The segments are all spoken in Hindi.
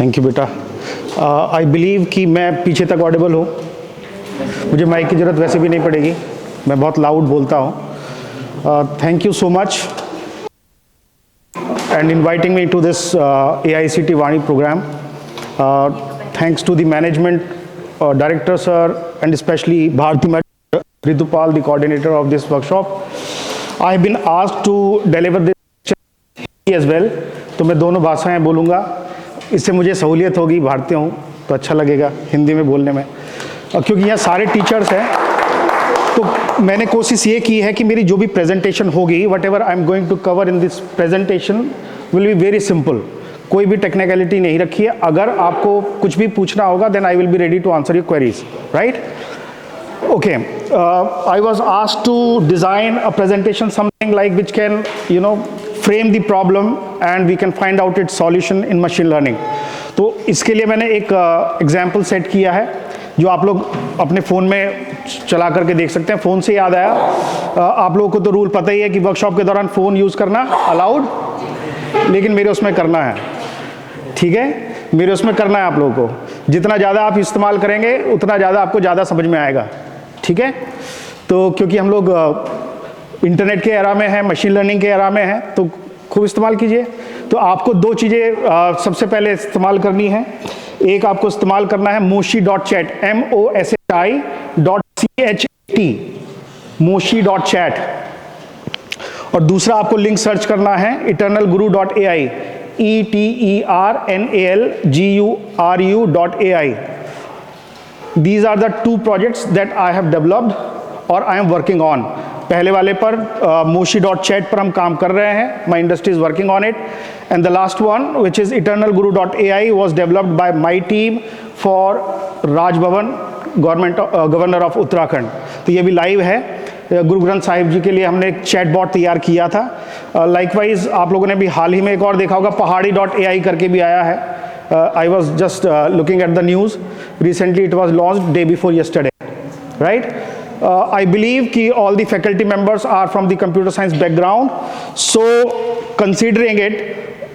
थैंक यू बेटा। आई बिलीव कि मैं पीछे तक ऑडिबल हूँ, मुझे माइक की ज़रूरत वैसे भी नहीं पड़ेगी, मैं बहुत लाउड बोलता हूँ। Thank you so much and inviting me to this AICTE Vaani program. Thanks to the management, director sir, and especially Bharti Madam, Ritupal, the coordinator of this workshop. I have been asked to deliver this as well, तो मैं दोनों भाषाएं बोलूँगा, इससे मुझे सहूलियत होगी, भारतीय हूँ तो अच्छा लगेगा हिंदी में बोलने में, क्योंकि यहाँ सारे टीचर्स हैं। तो मैंने कोशिश ये की है कि मेरी जो भी प्रेजेंटेशन होगी, whatever I am going to cover in this presentation will be very simple, कोई भी टेक्निकलिटी नहीं रखी है। अगर आपको कुछ भी पूछना होगा then I will be ready to answer your queries, right? Okay, I was asked to design a presentation something like which can, frame the problem and we can find out its solution in machine learning. तो इसके लिए मैंने एक एग्जाम्पल सेट किया है जो आप लोग अपने फ़ोन में चला करके देख सकते हैं। फ़ोन से याद आया, आप लोगों को तो रूल पता ही है कि वर्कशॉप के दौरान फ़ोन यूज़ करना अलाउड, लेकिन मेरे उसमें करना है, ठीक है? मेरे उसमें करना है आप लोगों को। जितना ज़्यादा आप इस्तेमाल करेंगे उतना ज़्यादा आपको ज़्यादा समझ में आएगा, ठीक है? तो क्योंकि हम लोग इंटरनेट के एरा में हैं, मशीन लर्निंग के एरा में हैं, तो खूब इस्तेमाल कीजिए। तो आपको दो चीज़ें सबसे पहले इस्तेमाल करनी है। एक आपको इस्तेमाल करना है moshi.chat, moshi.chat, moshi.chat, और दूसरा आपको लिंक सर्च करना है eternalguru.ai, eternalguru.ai. These are the two projects that I have developed और I am working on. पहले वाले पर moshi.chat पर हम काम कर रहे हैं, my industry is working on it, and the last one which is eternalguru.ai was developed by my team for Raj Bhavan, Governor of Uttarakhand. तो ये भी लाइव है। गुरु ग्रंथ साहिब जी के लिए हमने एक चैटबॉट तैयार किया था। लाइकवाइज आप लोगों ने भी हाल ही में एक और देखा होगा, पहाड़ी.ai करके भी आया है। I was just looking at the news recently, it was launched day before yesterday, right? I believe कि all the faculty members are from the computer science background, so considering it,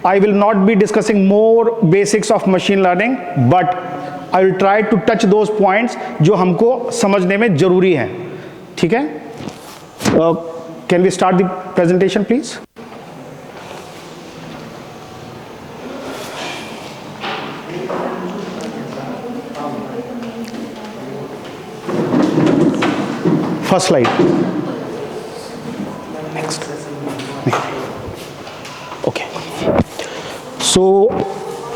I will not be discussing more basics of machine learning, but I will try to touch those points जो हमको समझने में जरूरी हैं, ठीक है? Can we start the presentation, please? First slide. Next. Okay. So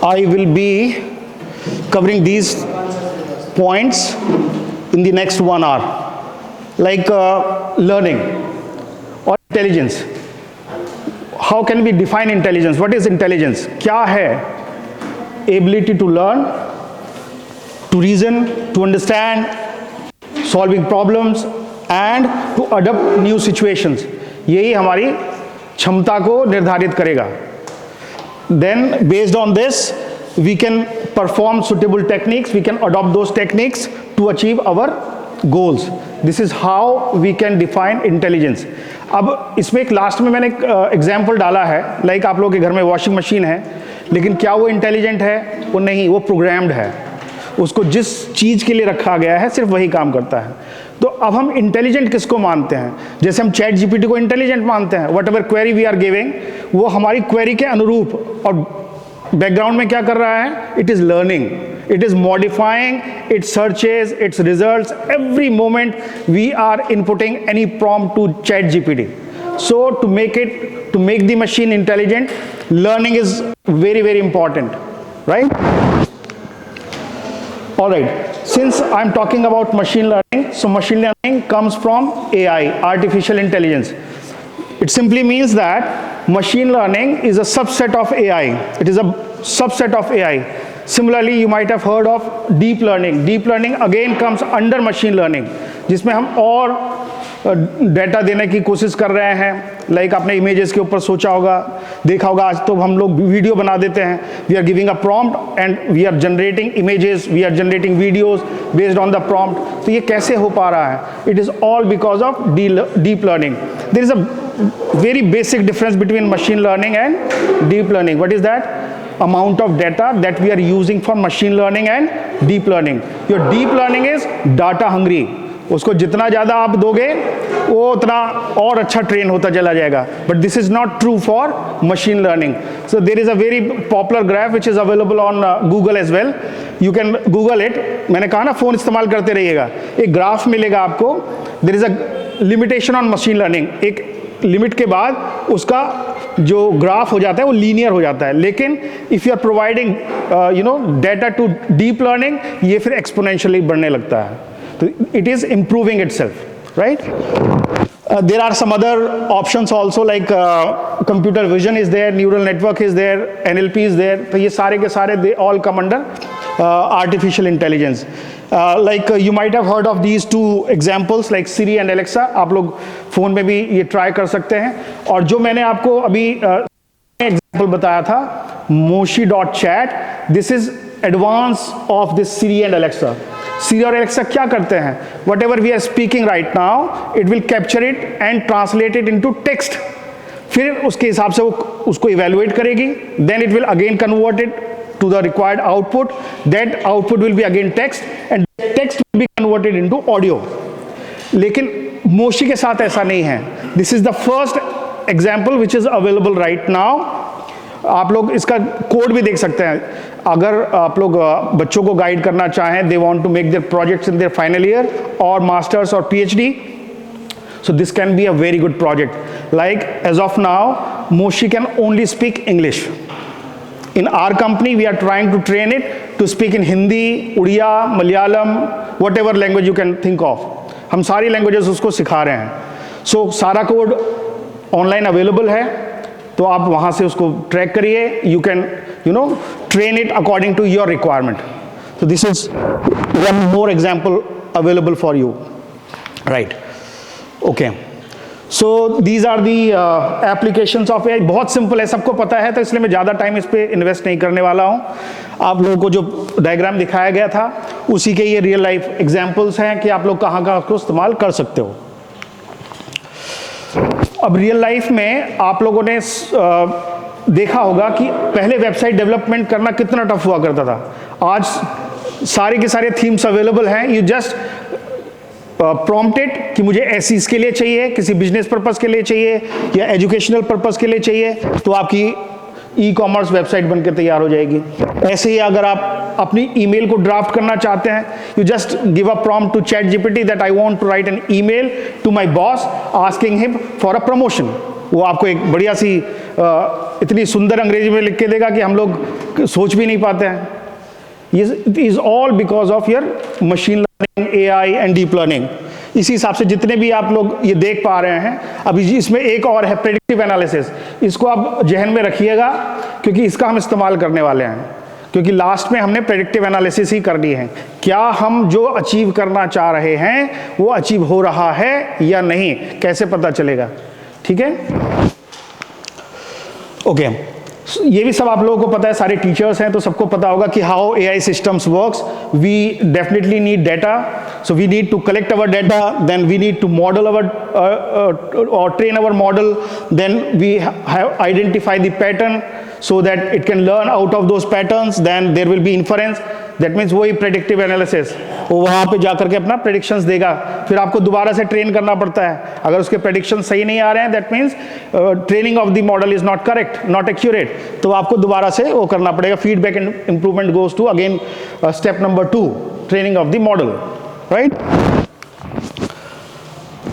I will be covering these points in the next 1 hour, like learning or intelligence. How can we define intelligence? What is intelligence? क्या है? Ability to learn, to reason, to understand, solving problems and to adapt new situations. यही हमारी क्षमता को निर्धारित करेगा. Then based on this we can perform suitable techniques, we can adopt those techniques to achieve our goals. This is how we can define intelligence. अब इसमें एक लास्ट में मैंने एक एग्जाम्पल डाला है, लाइक आप लोगों के घर में वॉशिंग मशीन है, लेकिन क्या वो इंटेलिजेंट है? वो नहीं, वो प्रोग्राम्ड है। उसको जिस चीज़ के लिए रखा गया है सिर्फ वही काम करता है। तो अब हम इंटेलिजेंट किसको मानते हैं? जैसे हम चैट जीपीटी को इंटेलिजेंट मानते हैं, whatever query we are giving वो हमारी क्वेरी के अनुरूप, और बैकग्राउंड में क्या कर रहा है? It is learning, it is modifying its searches, its results. Every moment we are inputting any prompt to ChatGPT. So to make the machine intelligent, learning is very, very important, right? All right. Since I'm talking about machine learning, so machine learning comes from AI, artificial intelligence. It simply means that machine learning is a subset of AI. It is a subset of AI. Similarly, you might have heard of deep learning. Deep learning again comes under machine learning, जिसमें हम और डेटा देने की कोशिश कर रहे हैं। लाइक आपने इमेजेस के ऊपर सोचा होगा, देखा होगा, आज तो हम लोग वीडियो बना देते हैं। We are giving a prompt and we are generating images, we are generating videos based on the prompt. तो ये कैसे हो पा रहा है? It is all because of deep learning. There is a very basic difference between machine learning and deep learning. What is that? amount of data that we are using for machine learning and deep learning. Your deep learning is data hungry. उसको जितना ज़्यादा आप दोगे वो उतना और अच्छा ट्रेन होता चला जाएगा. But this is not true for machine learning. So there is a very popular graph which is available on Google as well. You can Google it. मैंने कहा ना फ़ोन इस्तेमाल करते रहिएगा. एक ग्राफ मिलेगा आपको. There is a limitation on machine learning. एक लिमिट के बाद उसका जो ग्राफ हो जाता है वो लीनियर हो जाता है. लेकिन if you are providing data to deep learning, ये फिर एक्सपोनेंशियली बढ़ने लगता है. तो it is improving itself, right? There are some other options also, like computer vision is there, neural network is there, NLP is there. तो ये सारे के सारे they all come under artificial intelligence. Like you might have heard of these two examples like Siri and Alexa. आप लोग फ़ोन में भी ये ट्राई कर सकते हैं. और जो मैंने आपको अभी एग्जाम्पल बताया था Moshi.chat, this is advance of this Siri and Alexa. Siri और Alexa क्या करते हैं? Whatever we are speaking right now, it will capture it and translate it into text. फिर उसके हिसाब से वो उसको evaluate करेगी. Then it will again convert it to the required output. That output will be again text, and text will be converted into audio. लेकिन Moshi के साथ ऐसा नहीं है. This is the first example which is available right now. आप लोग इसका कोड भी देख सकते हैं. अगर आप लोग बच्चों को गाइड करना चाहें, they want to make their projects in their final year और मास्टर्स और PhD, so this can be a very good project. Like as of now, Moshi can only speak English. In our company, we are trying to train it to speak in Hindi, Udiya, Malayalam, whatever language you can think of. हम सारी लैंग्वेजेस उसको सिखा रहे हैं. So सारा कोड ऑनलाइन अवेलेबल है, तो आप वहाँ से उसको ट्रैक करिए. You can train it according to your requirement. So this is one more example available for you, right? Okay, so these are the applications of AI. बहुत सिंपल है, सबको पता है, तो इसलिए मैं ज़्यादा टाइम इस पे इन्वेस्ट नहीं करने वाला हूँ. आप लोगों को जो डायग्राम दिखाया गया था उसी के ये रियल लाइफ एग्जाम्पल्स हैं कि आप लोग कहाँ कहाँ उसको इस्तेमाल कर सकते हो. अब रियल लाइफ में आप लोगों ने देखा होगा कि पहले वेबसाइट डेवलपमेंट करना कितना टफ हुआ करता था. आज सारे के सारे थीम्स अवेलेबल हैं. यू जस्ट प्रॉम्प्टेड कि मुझे ऐसी इसके लिए चाहिए, किसी बिजनेस पर्पस के लिए चाहिए या एजुकेशनल पर्पस के लिए चाहिए, तो आपकी ई-कॉमर्स वेबसाइट बनकर तैयार हो जाएगी. ऐसे ही अगर आप अपनी ईमेल को ड्राफ्ट करना चाहते हैं, you just give a prompt to ChatGPT that I want to write an email to my boss asking him for a promotion. वो आपको एक बढ़िया सी इतनी सुंदर अंग्रेजी में लिख के देगा कि हम लोग सोच भी नहीं पाते हैं. It is all because of your machine learning, AI and deep learning. इसी हिसाब से जितने भी आप लोग ये देख पा रहे हैं, अभी इसमें एक और है प्रेडिक्टिव एनालिसिस. इसको आप जहन में रखिएगा क्योंकि इसका हम इस्तेमाल करने वाले हैं. क्योंकि लास्ट में हमने प्रेडिक्टिव एनालिसिस ही करनी है. क्या हम जो अचीव करना चाह रहे हैं वो अचीव हो रहा है या नहीं, कैसे पता चलेगा? ठीक है, ओके. ये भी सब आप लोगों को पता है, सारे टीचर्स हैं तो सबको पता होगा कि how AI systems works. We definitely need data, so we need to collect our data, then we need to model our or train our model, then we have identify the pattern so that it can learn out of those patterns, then there will be inference. That means वही predictive analysis, वो वहाँ पे जाकर के अपना predictions देगा. फिर आपको दोबारा से ट्रेन करना पड़ता है. अगर उसके predictions सही नहीं आ रहे हैं, that means training of the model is not correct, not accurate. तो आपको दोबारा से वो करना पड़ेगा. Feedback and improvement goes to again step number 2, training of the model, right?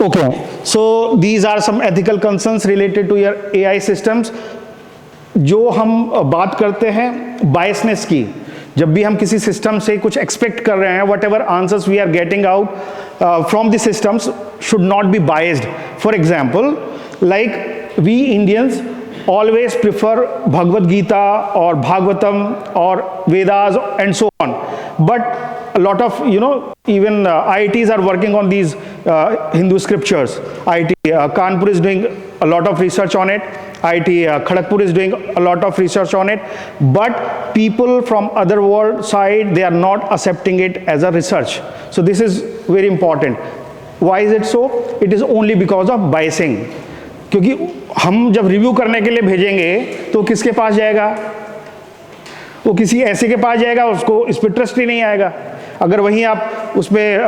Okay, so these are some ethical concerns related to your AI systems. जो हम बात करते हैं biasness की, जब भी हम किसी सिस्टम से कुछ एक्सपेक्ट कर रहे हैं, whatever answers we are getting out from the systems should not be biased. For example, like we Indians always prefer Bhagavad Gita और भागवतम और Vedas and so on, but a lot of even IITs are working on these Hindu scriptures. IIT Kanpur is doing a lot of research on it. IIT Kharagpur is doing a lot of research on it, but people from other world side, they are not accepting it as a research. So this is very important. Why is it so? It is only because of biasing. क्योंकि हम जब रिव्यू करने के लिए भेजेंगे तो किसके पास जाएगा? वो किसी ऐसे के पास जाएगा, उसको इस पर ट्रस्ट ही नहीं आएगा। अगर वहीं आप उसमें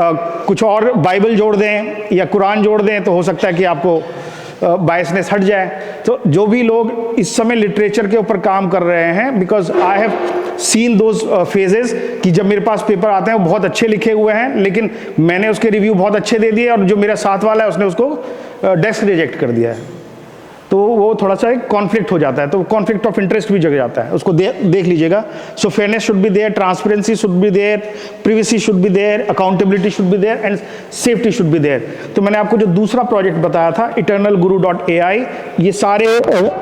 कुछ और बाइबल जोड़ दें या कुरान जोड़ दें तो हो सकता है कि आपको बायसनेस हट जाए। तो जो भी लोग इस समय लिटरेचर के ऊपर काम कर रहे हैं, because I have seen those phases कि जब मेरे पास पेपर आते हैं वो बहुत अच्छे लिखे हुए हैं, लेकिन मैंने उसके रिव्यू बहुत अच्छे दे दिए और जो मेरा साथ वाला है उसने उसको डेस्क रिजेक्ट कर दिया है। तो वो थोड़ा सा एक कॉन्फ्लिक्ट हो जाता है, तो कॉन्फ्लिक्ट ऑफ इंटरेस्ट भी जग जाता है, उसको देख लीजिएगा। So fairness should be there, transparency should be there, privacy should be there, accountability should be there and safety should be there. तो मैंने आपको जो दूसरा प्रोजेक्ट बताया था eternalguru.ai, ये सारे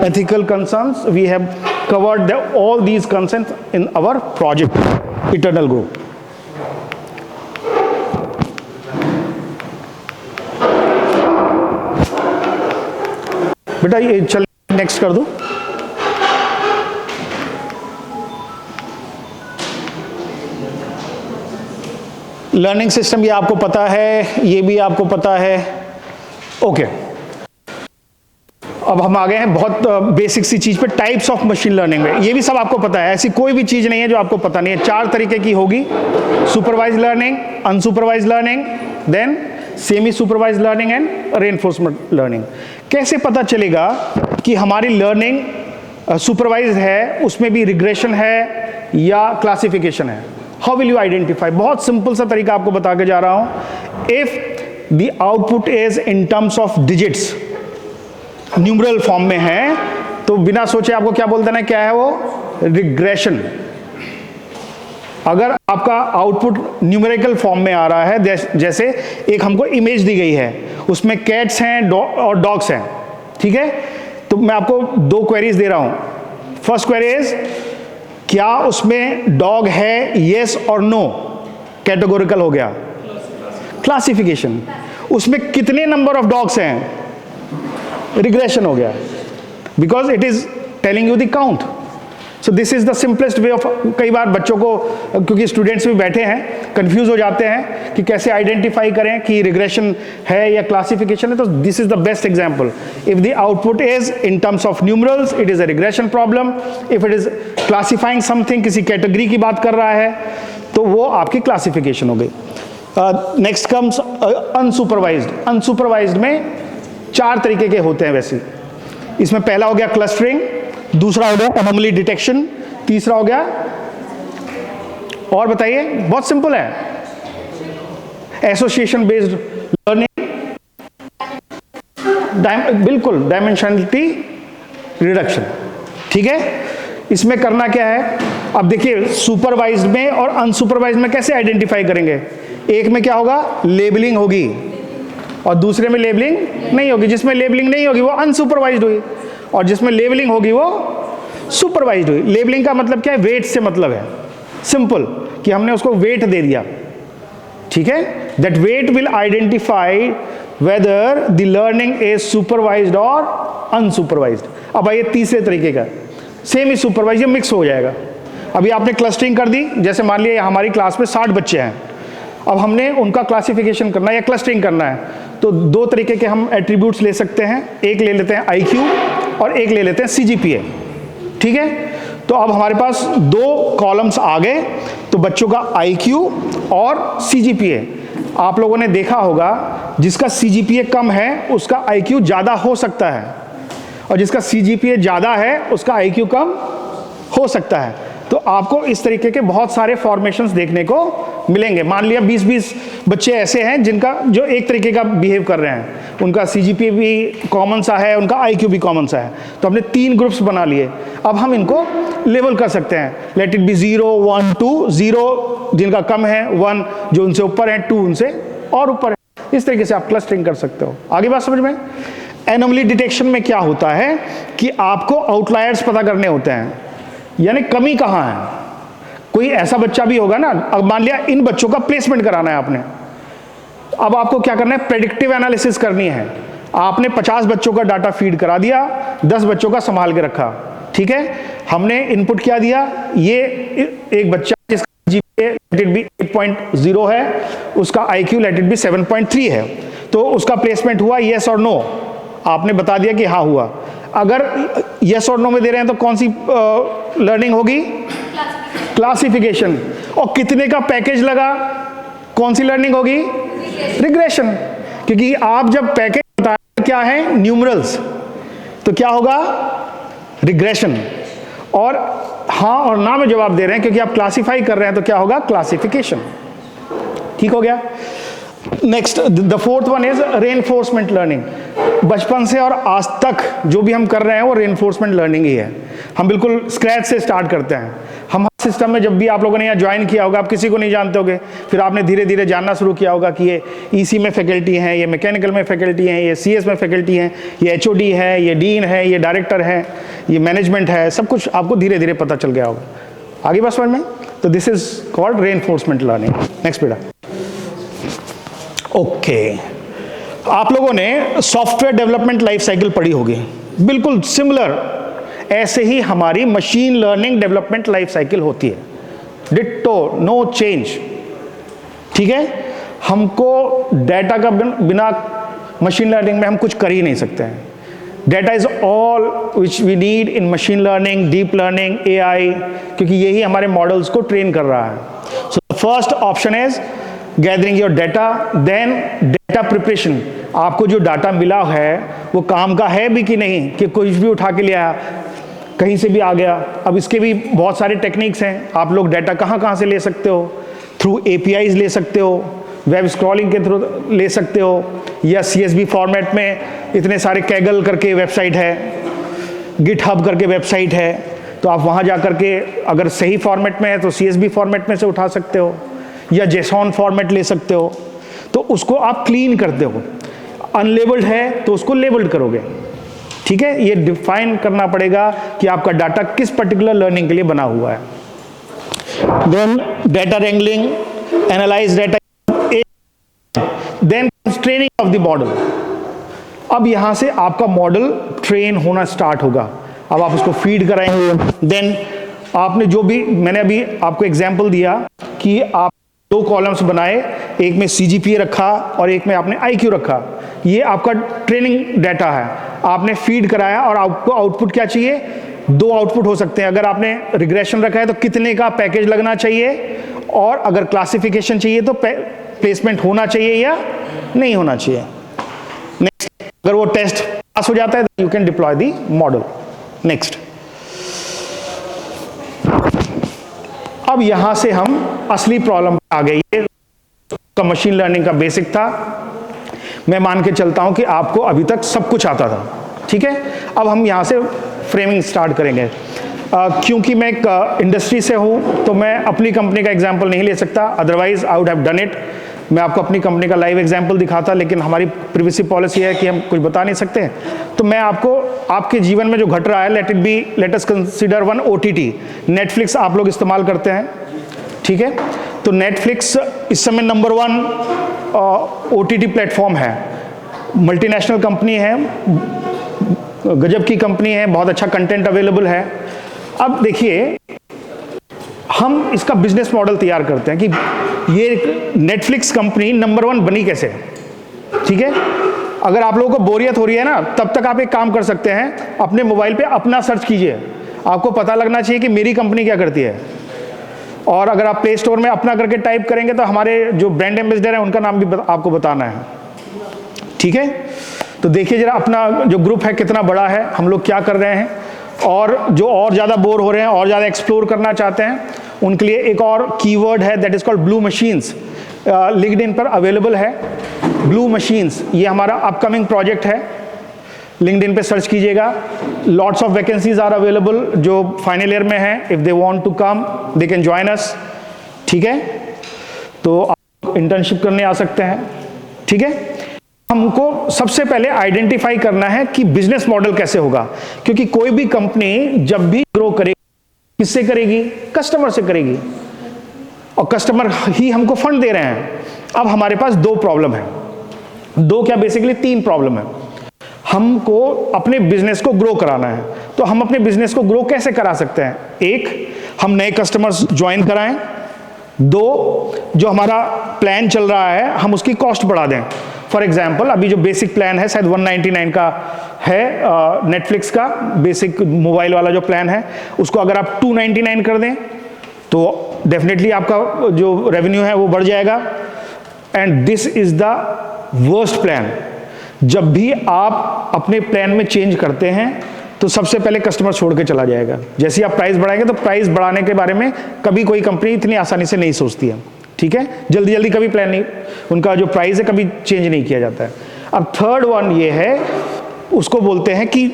ethical concerns we have covered all these concerns in our project Eternal Guru. बेटा ये चल नेक्स्ट कर दो। लर्निंग सिस्टम ये आपको पता है, ये भी आपको पता है। ओके, अब हम आ गए हैं बहुत बेसिक सी चीज पे, टाइप्स ऑफ मशीन लर्निंग में। ये भी सब आपको पता है, ऐसी कोई भी चीज नहीं है जो आपको पता नहीं है। 4 तरीके की होगी, supervise learning, unsupervise learning, then semi supervise learning and reinforcement learning. कैसे पता चलेगा कि हमारी लर्निंग सुपरवाइज है, उसमें भी रिग्रेशन है या क्लासिफिकेशन है? How will you identify? बहुत सिंपल सा तरीका आपको बता के जा रहा हूं। If the output is in terms of digits, numeral form में है, तो बिना सोचे आपको क्या बोल देना है, क्या है वो? रिग्रेशन। अगर आपका आउटपुट न्यूमेरिकल फॉर्म में आ रहा है, जैसे एक हमको इमेज दी गई है, उसमें कैट्स हैं और डॉग्स हैं, ठीक है, तो मैं आपको 2 क्वेरीज दे रहा हूं। फर्स्ट क्वेरी इज, क्या उसमें डॉग है, येस और नो? कैटेगोरिकल हो गया। क्लासिफिकेशन, उसमें कितने नंबर ऑफ डॉग्स हैं? रिग्रेशन हो गया, because it is telling you the count. So this is the simplest way of, कई बार बच्चों को, क्योंकि स्टूडेंट्स भी बैठे हैं, कंफ्यूज हो जाते हैं कि कैसे आइडेंटिफाई करें कि रिग्रेशन है या क्लासिफिकेशन है, तो this is the best example. If the output is in terms of numerals, it is a regression problem. If it is classifying something, किसी कैटेगरी की बात कर रहा है, तो वो आपकी क्लासिफिकेशन हो गई। Next comes unsupervised. अनसुपरवाइज्ड में 4 तरीके के होते हैं वैसे। इसमें पहला हो गया क्लस्टरिंग, दूसरा हो गया एनोमली डिटेक्शन, तीसरा हो गया, और बताइए, बहुत सिंपल है, एसोसिएशन बेस्ड लर्निंग, बिल्कुल, डायमेंशनलिटी रिडक्शन। ठीक है, इसमें करना क्या है? अब देखिए, सुपरवाइज्ड में और अनसुपरवाइज्ड में कैसे आइडेंटिफाई करेंगे? एक में क्या होगा? लेबलिंग होगी, और दूसरे में लेबलिंग नहीं होगी। जिसमें लेबलिंग नहीं होगी वो अनसुपरवाइज्ड हुई, और जिसमें लेबलिंग होगी वो सुपरवाइज्ड हुई। लेबलिंग का मतलब क्या है? वेट से मतलब है, सिंपल, कि हमने उसको वेट दे दिया। ठीक है, that weight will identify whether the learning is supervised और अनसुपरवाइज्ड। अब आइए तीसरे तरीके का, सेमी सुपरवाइज्ड, मिक्स हो जाएगा। अभी आपने क्लस्टरिंग कर दी, जैसे मान लिया हमारी क्लास में 60 बच्चे हैं, अब हमने उनका क्लासिफिकेशन करना है या क्लस्टरिंग करना है, तो 2 तरीके के हम एट्रीब्यूट्स ले सकते हैं। एक ले लेते हैं IQ और एक ले लेते हैं CGPA। ठीक है, तो अब हमारे पास 2 कॉलम्स आ गए, तो बच्चों का IQ और CGPA। आप लोगों ने देखा होगा, जिसका CGPA कम है उसका IQ ज़्यादा हो सकता है, और जिसका CGPA ज़्यादा है उसका IQ कम हो सकता है। तो आपको इस तरीके के बहुत सारे फॉर्मेशंस देखने को मिलेंगे। मान लिया 20-20 बच्चे ऐसे हैं जिनका जो एक तरीके का बिहेव कर रहे हैं, उनका CGPA भी कॉमन सा है, उनका IQ भी कॉमन सा है, तो हमने 3 ग्रुप्स बना लिए। अब हम इनको लेवल कर सकते हैं, लेट इट बी 0, 1, 2। 0 जिनका कम है, 1 जो उनसे ऊपर है, 2 उनसे और ऊपर है। इस तरीके से आप क्लस्टरिंग कर सकते हो। आगे बात समझ में? एनोमली डिटेक्शन में क्या होता है कि आपको आउटलायर्स पता करने होते हैं, यानी कमी कहाँ है। कोई ऐसा बच्चा भी होगा ना, अब मान लिया इन बच्चों का प्लेसमेंट कराना है आपने, अब आपको क्या करना है? प्रेडिक्टिव एनालिसिस करनी है। आपने 50 बच्चों का डाटा फीड करा दिया, 10 बच्चों का संभाल के रखा। ठीक है, हमने इनपुट क्या दिया? ये एक बच्चा जिसका GPA लेट इट बी 8.0 है, उसका IQ लेट इट बी 7.3 है, तो उसका प्लेसमेंट हुआ येस और नो। आपने बता दिया कि हाँ हुआ। अगर येस और नो में दे रहे हैं तो कौन सी लर्निंग होगी? क्लासिफिकेशन। और कितने का पैकेज लगा, कौन सी लर्निंग होगी, रिग्रेशन, क्योंकि आप जब पैकेज बता रहे क्या है, न्यूमरल्स, तो क्या होगा, रिग्रेशन। और हाँ और ना में जवाब दे रहे हैं क्योंकि आप क्लासिफाई कर रहे हैं, तो क्या होगा, क्लासिफिकेशन। ठीक हो गया। Next the fourth one is reinforcement learning. बचपन से और आज तक जो भी हम कर रहे हैं वो रेनफोर्समेंट लर्निंग ही है। हम बिल्कुल स्क्रैच से स्टार्ट करते हैं। हम सिस्टम में जब भी आप लोगों ने यहाँ ज्वाइन किया होगा, आप किसी को नहीं जानते होगे, फिर आपने धीरे धीरे जानना शुरू किया होगा कि ये ईसी में फैकल्टी हैं, ये मैकेनिकल में फैकल्टी हैं, ये सीएस में फैकल्टी हैं, ये एचओडी है, ये डीन है, ये डायरेक्टर है, ये मैनेजमेंट है, सब कुछ आपको धीरे धीरे पता चल गया होगा। आगे बस समझ में। तो this is called reinforcement learning. Next बेटा। ओके, आप लोगों ने सॉफ्टवेयर डेवलपमेंट लाइफ साइकिल पढ़ी होगी, बिल्कुल सिमिलर ऐसे ही हमारी machine learning development life cycle होती है, डिट्टो, नो चेंज। ठीक है, हमको डेटा का बिना मशीन लर्निंग में हम कुछ कर ही नहीं सकते हैं। Data is all which we need in machine learning, deep learning, AI, क्योंकि यही हमारे मॉडल्स को ट्रेन कर रहा है। So first option is gathering your data, then data preparation. आपको जो डाटा मिला है वो काम का है भी कि नहीं, कि कुछ भी उठा के ले आया, कहीं से भी आ गया। अब इसके भी बहुत सारे टेक्निक्स हैं। आप लोग डाटा कहाँ से ले सकते हो, थ्रू एपीआईज ले सकते हो, वेब स्क्रॉलिंग के थ्रू ले सकते हो, या सीएसवी फॉर्मेट में इतने सारे कैगल करके वेबसाइट है, गिटहब करके वेबसाइट है, तो आप वहाँ जा करके अगर सही फॉर्मेट में है तो सीएसवी फॉर्मेट में से उठा सकते हो, या जेसॉन फॉर्मेट ले सकते हो। तो उसको आप क्लीन करते हो, अनलेबल्ड है तो उसको लेबल्ड करोगे। ठीक है, ये डिफाइन करना पड़ेगा कि आपका डाटा किस पर्टिकुलर लर्निंग के लिए बना हुआ है। Then data wrangling, analyse data, then training of the model. अब यहां से आपका मॉडल ट्रेन होना स्टार्ट होगा। अब आप उसको फीड कराएंगे। देन आपने जो भी, मैंने अभी आपको एग्जांपल दिया कि आप 2 कॉलम्स बनाए, एक में सीजीपीए रखा और एक में आपने आईक्यू रखा। ये आपका ट्रेनिंग डाटा है, आपने फीड कराया और आपको आउटपुट क्या चाहिए, 2 आउटपुट हो सकते हैं। अगर आपने रिग्रेशन रखा है तो कितने का पैकेज लगना चाहिए, और अगर क्लासिफिकेशन चाहिए तो प्लेसमेंट होना चाहिए या नहीं होना चाहिए। नेक्स्ट, अगर वो टेस्ट पास हो जाता है you can deploy the model. Next, अब यहां से हम असली प्रॉब्लम आ गई। ये तो मशीन लर्निंग का बेसिक था। मैं मान के चलता हूं कि आपको अभी तक सब कुछ आता था। ठीक है, अब हम यहां से फ्रेमिंग स्टार्ट करेंगे। क्योंकि मैं एक इंडस्ट्री से हूं तो मैं अपनी कंपनी का एग्जांपल नहीं ले सकता, otherwise I would have done it. मैं आपको अपनी कंपनी का लाइव एग्जांपल दिखाता, लेकिन हमारी प्रिवेसी पॉलिसी है कि हम कुछ बता नहीं सकते। तो मैं आपको आपके जीवन में जो घट रहा है, let us consider one OTT. Netflix आप लोग इस्तेमाल करते हैं, ठीक है, तो नेटफ्लिक्स इस समय नंबर 1 ओटीटी प्लेटफॉर्म है। मल्टीनेशनल कंपनी है, गजब की कंपनी है, बहुत अच्छा कंटेंट अवेलेबल है। अब देखिए, हम इसका बिजनेस मॉडल तैयार करते हैं कि ये नेटफ्लिक्स कंपनी नंबर 1 बनी कैसे। ठीक है, अगर आप लोगों को बोरियत हो रही है ना, तब तक आप एक काम कर सकते हैं, अपने मोबाइल पे अपना सर्च कीजिए। आपको पता लगना चाहिए कि मेरी कंपनी क्या करती है। और अगर आप प्ले स्टोर में अपना करके टाइप करेंगे तो हमारे जो ब्रांड एम्बेसडर हैं उनका नाम भी आपको बताना है। ठीक है, तो देखिए जरा अपना जो ग्रुप है कितना बड़ा है, हम लोग क्या कर रहे हैं, और जो और ज़्यादा बोर हो रहे हैं और ज़्यादा एक्सप्लोर करना चाहते हैं उनके लिए एक और कीवर्ड है, that is called blue machines. LinkedIn पर अवेलेबल है ब्लू मशीन्स। ये हमारा अपकमिंग प्रोजेक्ट है, लिंक्डइन पे सर्च कीजिएगा। Lots of vacancies are available. जो फाइनल ईयर में है, if they want to come they can join us. ठीक है, तो आप इंटर्नशिप करने आ सकते हैं। ठीक है, हमको सबसे पहले आइडेंटिफाई करना है कि बिजनेस मॉडल कैसे होगा, क्योंकि कोई भी कंपनी जब भी ग्रो करेगी किससे करेगी, कस्टमर से करेगी, और कस्टमर ही हमको फंड दे रहे हैं। अब हमारे पास 2 प्रॉब्लम है, 2 क्या बेसिकली 3 प्रॉब्लम है। हमको अपने बिजनेस को ग्रो कराना है, तो हम अपने बिजनेस को ग्रो कैसे करा सकते हैं। 1, हम नए कस्टमर्स ज्वाइन कराएं। 2, जो हमारा प्लान चल रहा है हम उसकी कॉस्ट बढ़ा दें। फॉर एग्जाम्पल, अभी जो बेसिक प्लान है शायद 199 का है, नेटफ्लिक्स का बेसिक मोबाइल वाला जो प्लान है, उसको अगर आप 299 कर दें तो डेफिनेटली आपका जो रेवेन्यू है वो बढ़ जाएगा। And this is the worst plan. जब भी आप अपने प्लान में चेंज करते हैं तो सबसे पहले कस्टमर छोड़ के चला जाएगा। जैसे ही आप प्राइस बढ़ाएंगे तो प्राइस बढ़ाने के बारे में कभी कोई कंपनी इतनी आसानी से नहीं सोचती है, ठीक है। जल्दी जल्दी कभी प्लान नहीं, उनका जो प्राइस है कभी चेंज नहीं किया जाता है। अब थर्ड वन ये है, उसको बोलते हैं कि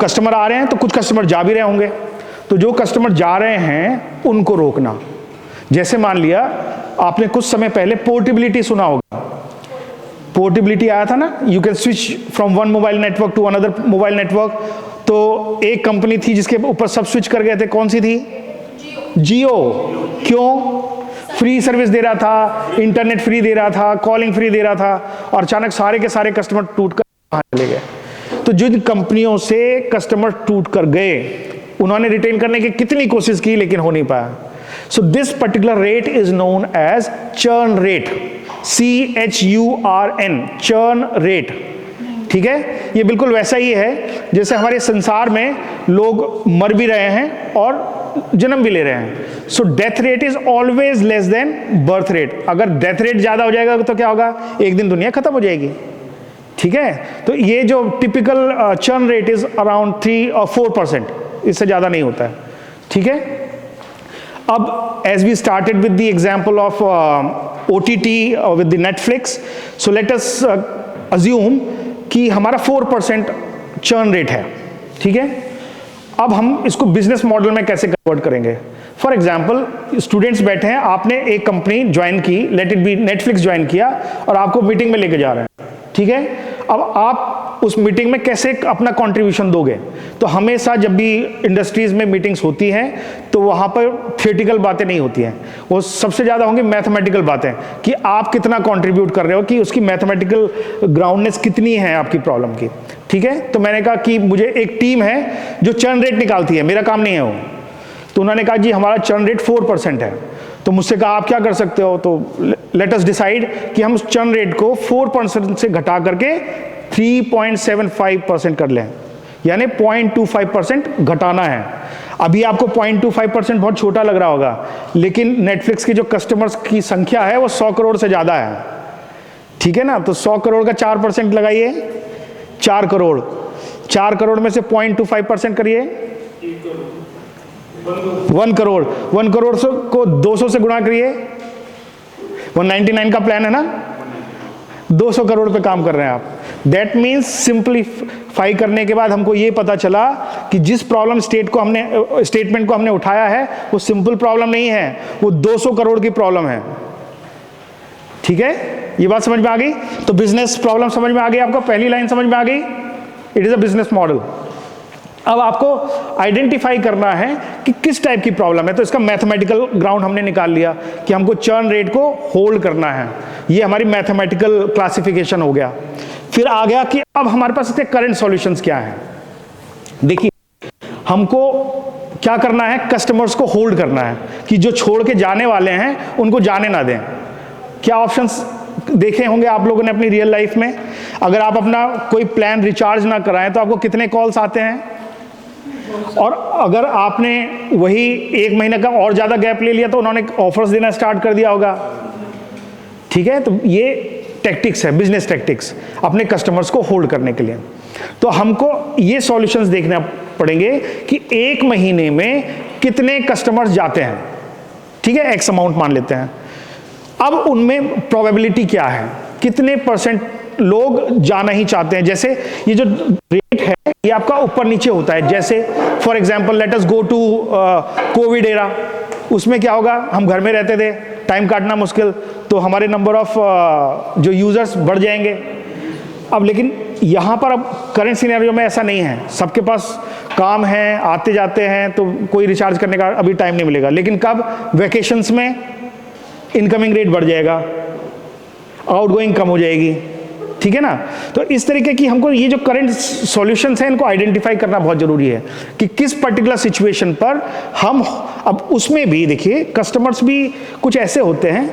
कस्टमर आ रहे हैं तो कुछ कस्टमर जा भी रहे होंगे, तो जो कस्टमर जा रहे हैं उनको रोकना। जैसे मान लिया आपने कुछ समय पहले पोर्टेबिलिटी सुना होगा, पोर्टेबिलिटी आया था ना, you can switch from one mobile network to another mobile network. तो एक कंपनी थी जिसके ऊपर सब स्विच कर गए थे, कौन सी थी? जियो। क्यों? फ्री सर्विस दे रहा था, इंटरनेट फ्री दे रहा था, कॉलिंग फ्री दे रहा था, और अचानक सारे के सारे कस्टमर टूट कर बाहर चले गए। तो जिन कंपनियों से कस्टमर टूट कर गए उन्होंने रिटेन करने की कितनी कोशिश की लेकिन हो नहीं पाया। So this particular rate is known as churn rate, CHURN, churn rate, ठीक है। ये बिल्कुल वैसा ही है जैसे हमारे संसार में लोग मर भी रहे हैं और जन्म भी ले रहे हैं। So death rate is always less than birth rate. अगर डेथ रेट ज्यादा हो जाएगा तो क्या होगा? एक दिन दुनिया खत्म हो जाएगी, ठीक है। तो ये जो typical churn rate is around 3 और 4%, इससे ज्यादा नहीं होता है, ठीक है। अब as we started with the example of OTT with the Netflix, so let us assume कि हमारा 4% चर्न रेट है, ठीक है। अब हम इसको बिजनेस मॉडल में कैसे कन्वर्ट करेंगे? फॉर एग्जाम्पल, स्टूडेंट्स बैठे हैं, आपने एक कंपनी ज्वाइन की, let it be Netflix join किया, और आपको मीटिंग में लेके जा रहे हैं, ठीक है। अब आप उस मीटिंग में कैसे अपना कंट्रीब्यूशन दोगे? तो हमेशा जब भी इंडस्ट्रीज में मीटिंग्स होती हैं तो वहां पर थियोरेटिकल बातें नहीं होती हैं, वो सबसे ज्यादा होंगी मैथमेटिकल बातें, कि आप कितना कंट्रीब्यूट कर रहे हो, कि उसकी मैथमेटिकल ग्राउंडनेस कितनी है आपकी प्रॉब्लम की, ठीक है। तो मैंने कहा कि मुझे एक टीम है जो चर्न रेट निकालती है, मेरा काम नहीं है वो। तो उन्होंने कहा जी हमारा चर्न रेट 4% है। तो मुझसे कहा आप क्या कर सकते हो? तो लेट अस डिसाइड कि हम उस चर्न रेट को 4% से घटा करके 3.75% कर लें, यानी 0.25% घटाना है। अभी आपको 0.25% बहुत छोटा लग रहा होगा, लेकिन नेटफ्लिक्स की जो कस्टमर्स की संख्या है वो 100 करोड़ से ज्यादा है, ठीक है ना। तो 100 करोड़ का 4% लगाइए, 4 करोड़, 4 करोड़ में से 0.25% करिए, 1 करोड़, 1 करोड़ को 200 से गुणा करिए, 199 का प्लान है ना, 200 करोड़ पे काम कर रहे हैं आप। दैट मीन्स सिंपलीफाई करने के बाद हमको ये पता चला कि जिस प्रॉब्लम स्टेटमेंट को हमने उठाया है वो सिंपल प्रॉब्लम नहीं है, वो 200 करोड़ की प्रॉब्लम है, ठीक है। ये बात समझ में आ गई? तो बिजनेस प्रॉब्लम समझ में आ गई आपको, पहली लाइन समझ में आ गई, it is a business model. अब आपको आइडेंटिफाई करना है कि किस टाइप की प्रॉब्लम है। तो इसका मैथमेटिकल ग्राउंड हमने निकाल लिया कि हमको चर्न रेट को होल्ड करना है, ये हमारी मैथमेटिकल क्लासिफिकेशन हो गया। फिर आ गया कि अब हमारे पास इसके करंट सॉल्यूशंस क्या हैं। देखिए, हमको क्या करना है? कस्टमर्स को होल्ड करना है, कि जो छोड़ के जाने वाले हैं उनको जाने ना दें। क्या ऑप्शंस देखे होंगे आप लोगों ने अपनी रियल लाइफ में? अगर आप अपना कोई प्लान रिचार्ज ना कराएं तो आपको कितने कॉल्स आते हैं, और अगर आपने वही 1 महीने का और ज्यादा गैप ले लिया तो उन्होंने ऑफर्स देना स्टार्ट कर दिया होगा, ठीक है। तो ये टैक्टिक्स है, बिजनेस टैक्टिक्स, अपने कस्टमर्स को होल्ड करने के लिए। तो हमको ये सॉल्यूशंस देखना पड़ेंगे कि 1 महीने में कितने कस्टमर्स जाते हैं, ठीक है, एक्स अमाउंट मान लेते हैं। अब उनमें प्रोबेबिलिटी क्या है, कितने % लोग जाना ही चाहते हैं। जैसे ये जो रेट है ये आपका ऊपर नीचे होता है। जैसे for example let us go to COVID era, उसमें क्या होगा, हम घर में रहते थे, टाइम काटना मुश्किल, तो हमारे नंबर ऑफ जो यूजर्स बढ़ जाएंगे। अब लेकिन यहाँ पर अब करंट सिनेरियो में ऐसा नहीं है, सबके पास काम है, आते जाते हैं, तो कोई रिचार्ज करने का अभी टाइम नहीं मिलेगा। लेकिन कब? वैकेशंस में इनकमिंग रेट बढ़ जाएगा, आउटगोइंग कम हो जाएगी, ठीक है ना। तो इस तरीके की हमको ये जो करंट सॉल्यूशंस हैं इनको आइडेंटिफाई करना बहुत जरूरी है कि किस पर्टिकुलर सिचुएशन पर हम। अब उसमें भी देखिए, कस्टमर्स भी कुछ ऐसे होते हैं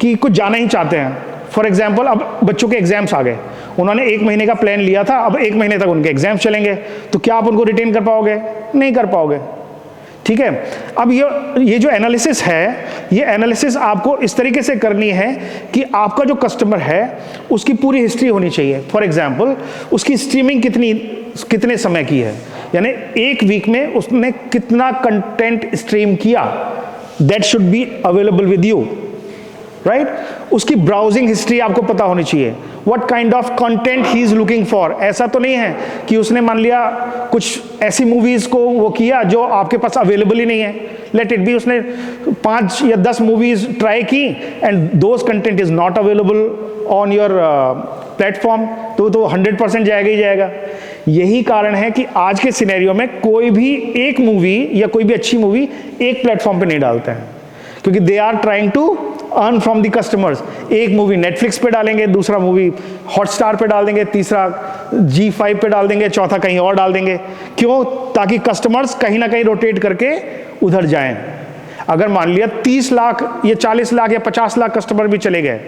कि कुछ जाना ही चाहते हैं। फॉर एग्जाम्पल, अब बच्चों के एग्जाम्स आ गए, उन्होंने 1 महीने का प्लान लिया था, अब 1 महीने तक उनके एग्जाम्स चलेंगे, तो क्या आप उनको रिटेन कर पाओगे? नहीं कर पाओगे, ठीक है। अब ये जो एनालिसिस है, ये एनालिसिस आपको इस तरीके से करनी है कि आपका जो कस्टमर है उसकी पूरी हिस्ट्री होनी चाहिए। फॉर एग्जांपल, उसकी स्ट्रीमिंग कितने समय की है, यानी एक वीक में उसने कितना कंटेंट स्ट्रीम किया, that should be available with you, right. उसकी ब्राउजिंग हिस्ट्री आपको पता होनी चाहिए, what kind of content he is looking for. ऐसा तो नहीं है कि उसने मान लिया कुछ ऐसी मूवीज को वो किया जो आपके पास अवेलेबल ही नहीं है, लेट इट बी उसने 5 या 10 मूवीज ट्राई की and those content is not available on your platform, तो 100% जाएगा ही जाएगा। यही कारण है कि आज के सिनेरियो में कोई भी एक मूवी या कोई भी अच्छी मूवी एक प्लेटफॉर्म पे नहीं डालते हैं, क्योंकि they are trying to earn from the customers. एक मूवी नेटफ्लिक्स पे डालेंगे, दूसरा मूवी हॉटस्टार पे डाल देंगे, तीसरा G5 पे डाल देंगे, चौथा कहीं और डाल देंगे। क्यों? ताकि कस्टमर्स कहीं ना कहीं रोटेट करके उधर जाएं। अगर मान लिया 30 लाख या 40 लाख या 50 लाख कस्टमर भी चले गए,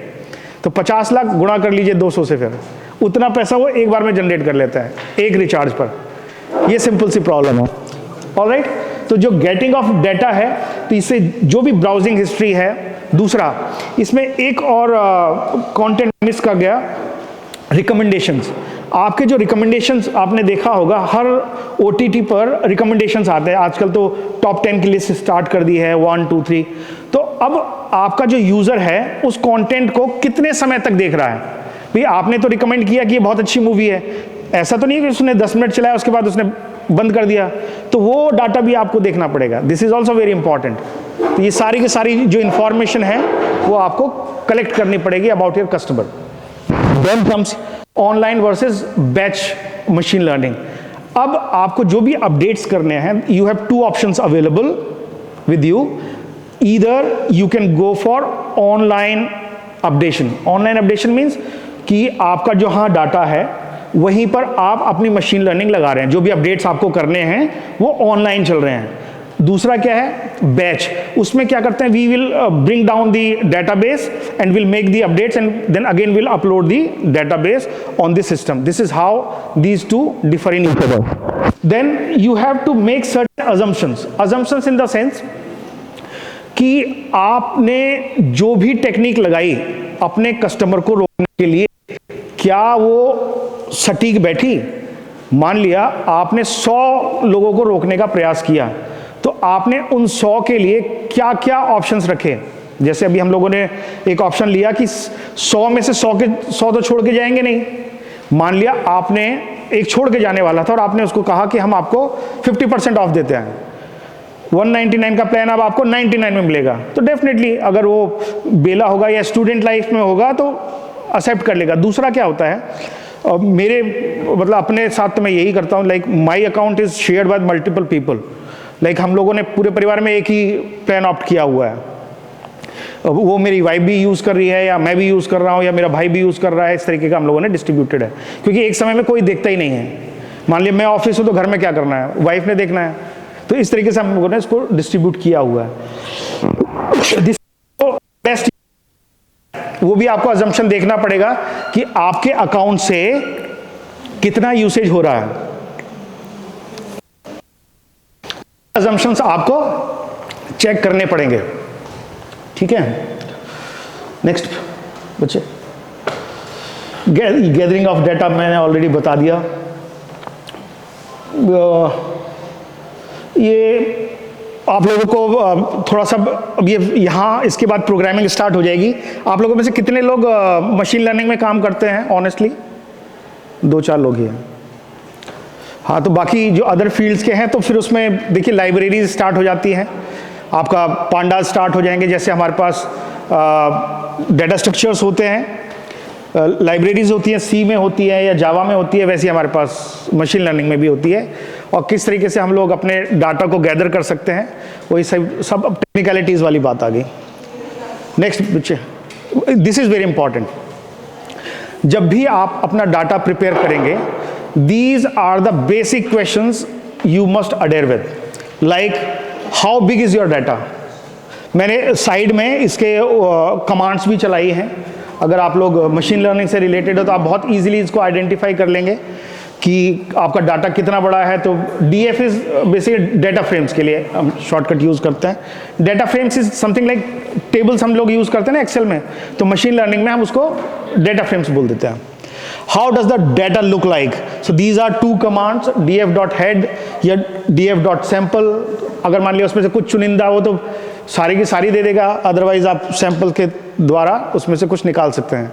तो 50 लाख गुणा कर लीजिए 200 से, फिर उतना पैसा वो एक बार में जनरेट कर लेता है एक रिचार्ज पर। ये सिंपल सी प्रॉब्लम है। ऑलराइट, तो जो गेटिंग ऑफ डाटा है, तो इससे जो भी ब्राउजिंग हिस्ट्री है। दूसरा, इसमें एक और कंटेंट मिस कर गया, रिकमेंडेशंस। आपके जो रिकमेंडेशंस आपने देखा होगा, हर OTT पर रिकमेंडेशंस आते हैं आजकल, तो टॉप 10 की लिस्ट स्टार्ट कर दी है, 1 2 3। तो अब आपका जो यूजर है उस कंटेंट को कितने समय तक देख रहा है। भाई आपने तो रिकमेंड किया कि ये बहुत अच्छी मूवी है, ऐसा तो नहीं है कि उसने 10 मिनट चलाया उसके बाद उसने बंद कर दिया, तो वो डाटा भी आपको देखना पड़ेगा। This is also very important. तो ये सारी की सारी जो इंफॉर्मेशन है वो आपको कलेक्ट करनी पड़ेगी about your customer. Then comes online versus batch machine learning. अब आपको जो भी अपडेट्स करने हैं, you have 2 options available with you. Either you can go for online updation. Online updation means कि आपका जो हाँ डाटा है वहीं पर आप अपनी मशीन लर्निंग लगा रहे हैं, जो भी अपडेट्स आपको करने हैं वो ऑनलाइन चल रहे हैं। दूसरा क्या है? बैच। उसमें क्या करते हैं, we will bring down the database and will make the updates and then again will upload the database on this system. This is how these two differ in each other. Then you have to make certain assumptions. Assumptions in the sense कि आपने जो भी टेक्निक लगाई अपने कस्टमर को रोकने के लिए, क्या वो सटीक बैठी? मान लिया आपने 100 लोगों को रोकने का प्रयास किया, तो आपने उन 100 के लिए क्या क्या ऑप्शंस रखे। जैसे अभी हम लोगों ने एक ऑप्शन लिया कि 100 में से 100 तो छोड़ के जाएंगे नहीं। मान लिया आपने एक छोड़ के जाने वाला था और आपने उसको कहा कि हम आपको 50% ऑफ देते हैं, 199 का प्लान अब आपको 99 में मिलेगा। तो डेफिनेटली अगर वो बेला होगा या स्टूडेंट लाइफ में होगा तो एक्सेप्ट कर लेगा। दूसरा क्या होता है, मेरे मतलब अपने साथ तो मैं यही करता हूँ, like my account is shared by multiple people. Like हम लोगों ने पूरे परिवार में एक ही प्लान ऑप्ट किया हुआ है, वो मेरी वाइफ भी यूज़ कर रही है या मैं भी यूज़ कर रहा हूँ या मेरा भाई भी यूज़ कर रहा है। इस तरीके का हम लोगों ने डिस्ट्रीब्यूटेड है, क्योंकि एक समय में कोई देखता ही नहीं है। मान लिया मैं ऑफिस हूँ तो घर में क्या करना है, वाइफ ने देखना है, तो इस तरीके से हम लोगों ने इसको डिस्ट्रीब्यूट किया हुआ है। बेस्ट वो भी आपको अजम्पशन देखना पड़ेगा कि आपके अकाउंट से कितना यूसेज हो रहा है। अजम्पशंस आपको चेक करने पड़ेंगे, ठीक है। नेक्स्ट बच्चे, गैदरिंग ऑफ डेटा मैंने ऑलरेडी बता दिया। ये आप लोगों को थोड़ा सा अब ये यहाँ इसके बाद प्रोग्रामिंग स्टार्ट हो जाएगी। आप लोगों में से कितने लोग मशीन लर्निंग में काम करते हैं? ऑनेस्टली 2-4 लोग ही हैं। हाँ, तो बाकी जो अदर फील्ड्स के हैं तो फिर उसमें देखिए लाइब्रेरीज स्टार्ट हो जाती हैं, आपका पांडास स्टार्ट हो जाएंगे। जैसे हमारे पास डेटा स्ट्रक्चर्स होते हैं, लाइब्रेरीज होती हैं, सी में होती है या जावा में होती है, वैसे हमारे पास मशीन लर्निंग में भी होती है। और किस तरीके से हम लोग अपने डाटा को गैदर कर सकते हैं, वही सब टेक्निकलिटीज़ वाली बात आ गई। नेक्स्ट बच्चे, दिस इज़ वेरी इंपॉर्टेंट। जब भी आप अपना डाटा प्रिपेयर करेंगे, these are the basic questions you must adhere with, like how big is your data। मैंने साइड में इसके कमांड्स भी चलाई हैं। अगर आप लोग मशीन लर्निंग से रिलेटेड हो तो आप बहुत इजीली इसको आइडेंटिफाई कर लेंगे। कि आपका डाटा कितना बड़ा है। तो DF is basically data frames के लिए हम शॉर्टकट यूज़ करते हैं। Data frames is something like tables हम लोग यूज़ करते हैं ना एक्सेल में, तो मशीन लर्निंग में हम उसको डेटा फ्रेम्स बोल देते हैं। How does the data look like? So these are two commands, df.head या df.sample। अगर मान लिया उसमें से कुछ चुनिंदा हो तो सारी की सारी दे देगा, अदरवाइज आप सैंपल के द्वारा उसमें से कुछ निकाल सकते हैं।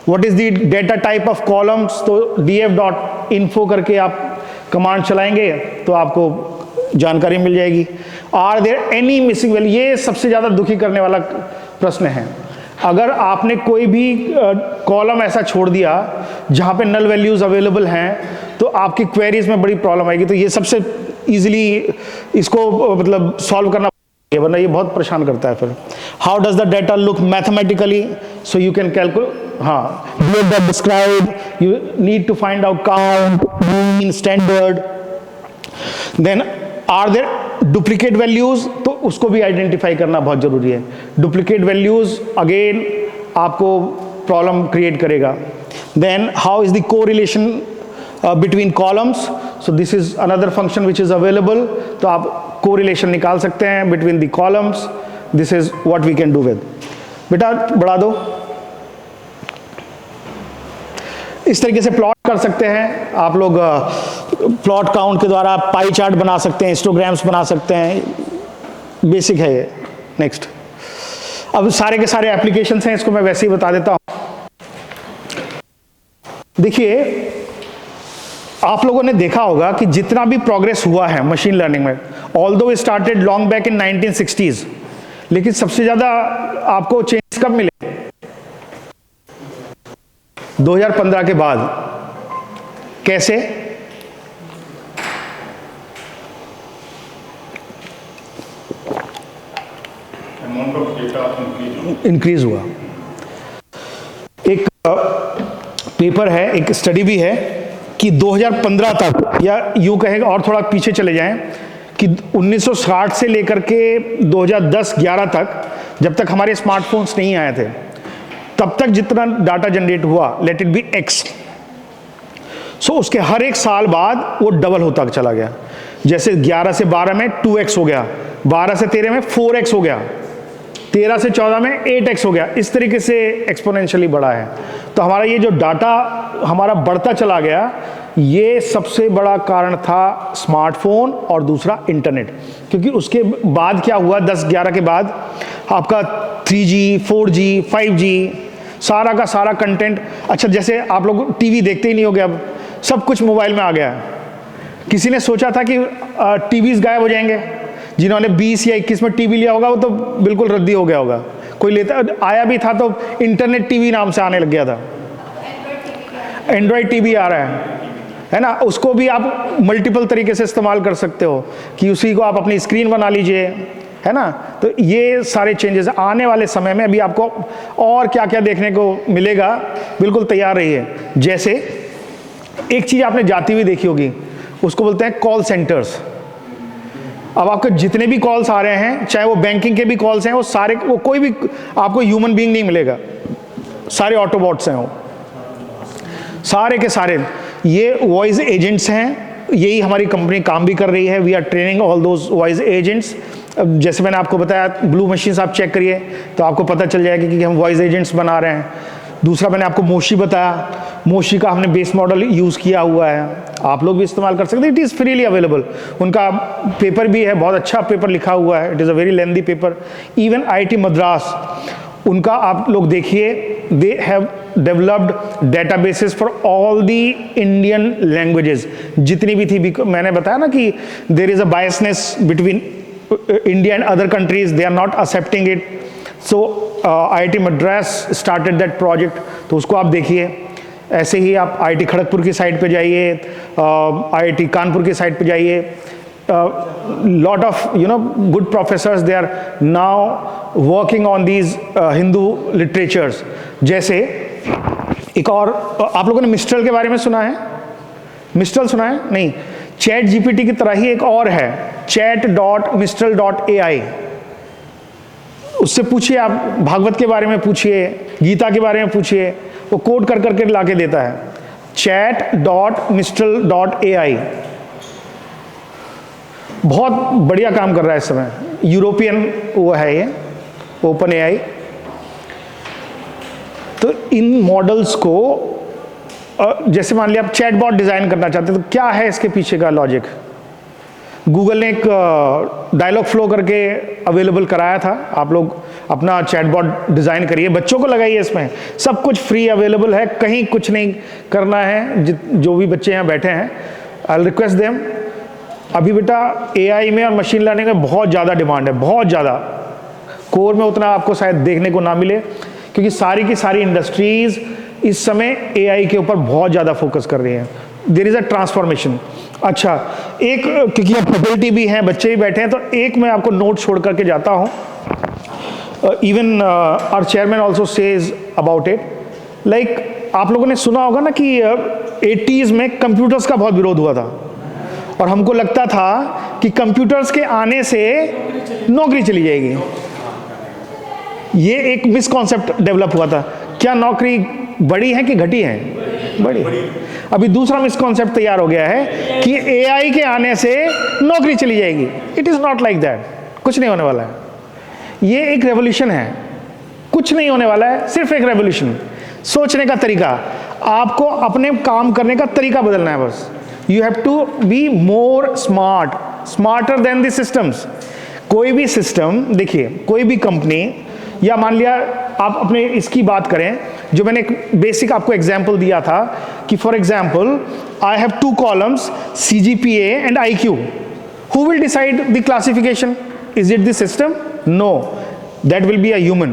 What is the data type of columns? तो df.info करके आप कमांड चलाएंगे तो आपको जानकारी मिल जाएगी। Are there any missing value? ये सबसे ज़्यादा दुखी करने वाला प्रश्न है। अगर आपने कोई भी कॉलम ऐसा छोड़ दिया जहाँ पे नल वैल्यूज अवेलेबल हैं तो आपकी क्वेरीज में बड़ी प्रॉब्लम आएगी। तो ये सबसे इजीली इसको मतलब सॉल्व करना है, वरना ये बहुत परेशान करता है फिर। How does the data look mathematically? So you can calculate, हाँ, describe, you need to find out count, mean, standard. Then are there duplicate values? तो उसको भी आइडेंटिफाई करना बहुत जरूरी है। डुप्लीकेट वैल्यूज अगेन आपको प्रॉब्लम क्रिएट करेगा। Then how is the correlation between columns? So this is another function which is available. तो आप कोरिलेशन निकाल सकते हैं between the columns. This is what we can do with. बेटा बढ़ा दो। इस तरीके से प्लॉट कर सकते हैं आप लोग। प्लॉट काउंट के द्वारा पाई चार्ट बना सकते हैं, हिस्टोग्राम्स बना सकते हैं। बेसिक है ये। नेक्स्ट, अब सारे के सारे एप्लीकेशंस हैं, इसको मैं वैसे ही बता देता हूं। देखिए, आप लोगों ने देखा होगा कि जितना भी प्रोग्रेस हुआ है मशीन लर्निंग में, although it started long back in 1960s, लेकिन सबसे ज्यादा आपको चेंज कब मिले? 2015 के बाद। कैसे? इंक्रीज हुआ। एक पेपर है, एक स्टडी भी है कि 2015 तक, या यूं कहें और थोड़ा पीछे चले जाएं, कि 1960 से लेकर के 2010-11 तक, जब तक हमारे स्मार्टफोन्स नहीं आए थे, तब तक जितना डाटा जनरेट हुआ, लेट इट बी x, सो उसके हर एक साल बाद वो डबल होता चला गया। जैसे 11 से 12 में 2x हो गया, 12 से 13 में 4x हो गया, 13 से 14 में 8x हो गया। इस तरीके से एक्सपोनेंशियली बढ़ा है। तो हमारा ये जो डाटा हमारा बढ़ता चला गया, ये सबसे बड़ा कारण था स्मार्टफोन और दूसरा इंटरनेट। क्योंकि उसके बाद क्या हुआ, 10-11 के बाद आपका 3G, 4G, 5G, सारा का सारा कंटेंट। अच्छा, जैसे आप लोग टीवी देखते ही नहीं हो गया, अब सब कुछ मोबाइल में आ गया। किसी ने सोचा था कि टीवीज गायब हो जाएंगे? जिन्होंने 20 या 21 में टीवी लिया होगा वो तो बिल्कुल रद्दी हो गया होगा। कोई लेता आया भी था तो इंटरनेट टीवी नाम से आने लग गया था। एंड्रॉयड टीवी आ रहा है ना, उसको भी आप मल्टीपल तरीके से इस्तेमाल कर सकते हो कि उसी को आप अपनी स्क्रीन बना लीजिए, है ना। तो ये सारे चेंजेस आने वाले समय में अभी आपको और क्या क्या देखने को मिलेगा, बिल्कुल तैयार रहिए। जैसे एक चीज आपने जाती हुई देखी होगी, उसको बोलते हैं कॉल सेंटर्स। अब आपके जितने भी कॉल्स आ रहे हैं, चाहे वो बैंकिंग के भी कॉल्स हैं, वो सारे, वो कोई भी आपको ह्यूमन बीइंग नहीं मिलेगा, सारे ऑटोबॉट्स हैं, वो सारे के सारे ये वॉइस एजेंट्स हैं। यही हमारी कंपनी काम भी कर रही है। We are training all those voice agents. जैसे मैंने आपको बताया, ब्लू मशीन्स आप चेक करिए तो आपको पता चल जाएगा कि हम वॉइस एजेंट्स बना रहे हैं। दूसरा मैंने आपको मोशी बताया, मोशी का हमने बेस मॉडल यूज़ किया हुआ है, आप लोग भी इस्तेमाल कर सकते हैं। It is freely available. उनका पेपर भी है, बहुत अच्छा पेपर लिखा हुआ है। It is a very lengthy paper. Even IIT Madras, उनका आप लोग देखिए, they have developed databases for all the Indian languages. जितनी भी थी, मैंने बताया ना कि there is a biasness between India and other countries, they are not accepting it. So IIT Madras started that project, तो उसको आप देखिए। ऐसे ही आप IIT खड़गपुर की साइट पे जाइए, IIT कानपुर की साइट पे जाइए। lot of good professors, they are now working on these Hindu literatures। जैसे एक और, आप लोगों ने मिस्ट्रल के बारे में सुना है? मिस्ट्रल सुना है? नहीं। चैट GPT की तरह ही एक और है, chat.mistral.ai। उससे पूछिए, आप भागवत के बारे में पूछिए, गीता के बारे में पूछिए, वो कोड कर करके ला के देता है। chat.mistral.ai बहुत बढ़िया काम कर रहा है इस समय, यूरोपियन वो है ये ओपन एआई। तो इन मॉडल्स को जैसे मान लिया आप चैटबॉट डिजाइन करना चाहते हैं, तो क्या है इसके पीछे का लॉजिक? गूगल ने एक डायलॉग फ्लो करके अवेलेबल कराया था, आप लोग अपना चैटबॉट डिजाइन करिए, बच्चों को लगाइए, इसमें सब कुछ फ्री अवेलेबल है, कहीं कुछ नहीं करना है। जो भी बच्चे यहाँ बैठे हैं, आई रिक्वेस्ट देम, अभी बेटा एआई में और मशीन लर्निंग में बहुत ज़्यादा डिमांड है, बहुत ज़्यादा। कोर में उतना आपको शायद देखने को ना मिले, क्योंकि सारी की सारी इंडस्ट्रीज इस समय एआई के ऊपर बहुत ज़्यादा फोकस कर रही हैं। There is a transformation. अच्छा, एक क्योंकि अब फैकल्टी भी हैं, बच्चे भी बैठे हैं, तो एक मैं आपको नोट छोड़ करके जाता हूँ। Even our chairman also says about it, like आप लोगों ने सुना होगा ना कि 80s में कंप्यूटर्स का बहुत विरोध हुआ था, और हमको लगता था कि कंप्यूटर्स के आने से नौकरी चली जाएगी। ये एक मिसकॉन्सेप्ट डेवलप हुआ था। क्या नौकरी बढ़ी है कि घटी है? बढ़ी। अभी दूसरा मिसकॉन्सेप्ट तैयार हो गया है कि एआई के आने से नौकरी चली जाएगी। It is not like that, कुछ नहीं होने वाला है। ये एक रेवोल्यूशन है, कुछ नहीं होने वाला है, सिर्फ एक रेवोल्यूशन। सोचने का तरीका, आपको अपने काम करने का तरीका बदलना है बस। You have to be more smart, smarter than the systems. कोई भी सिस्टम, देखिए कोई भी कंपनी, या मान लिया आप अपने इसकी बात करें, जो मैंने एक बेसिक आपको एग्जांपल दिया था कि for example I have 2 columns CGPA and IQ। Who will decide the classification? Is it the system? No, that will be a human.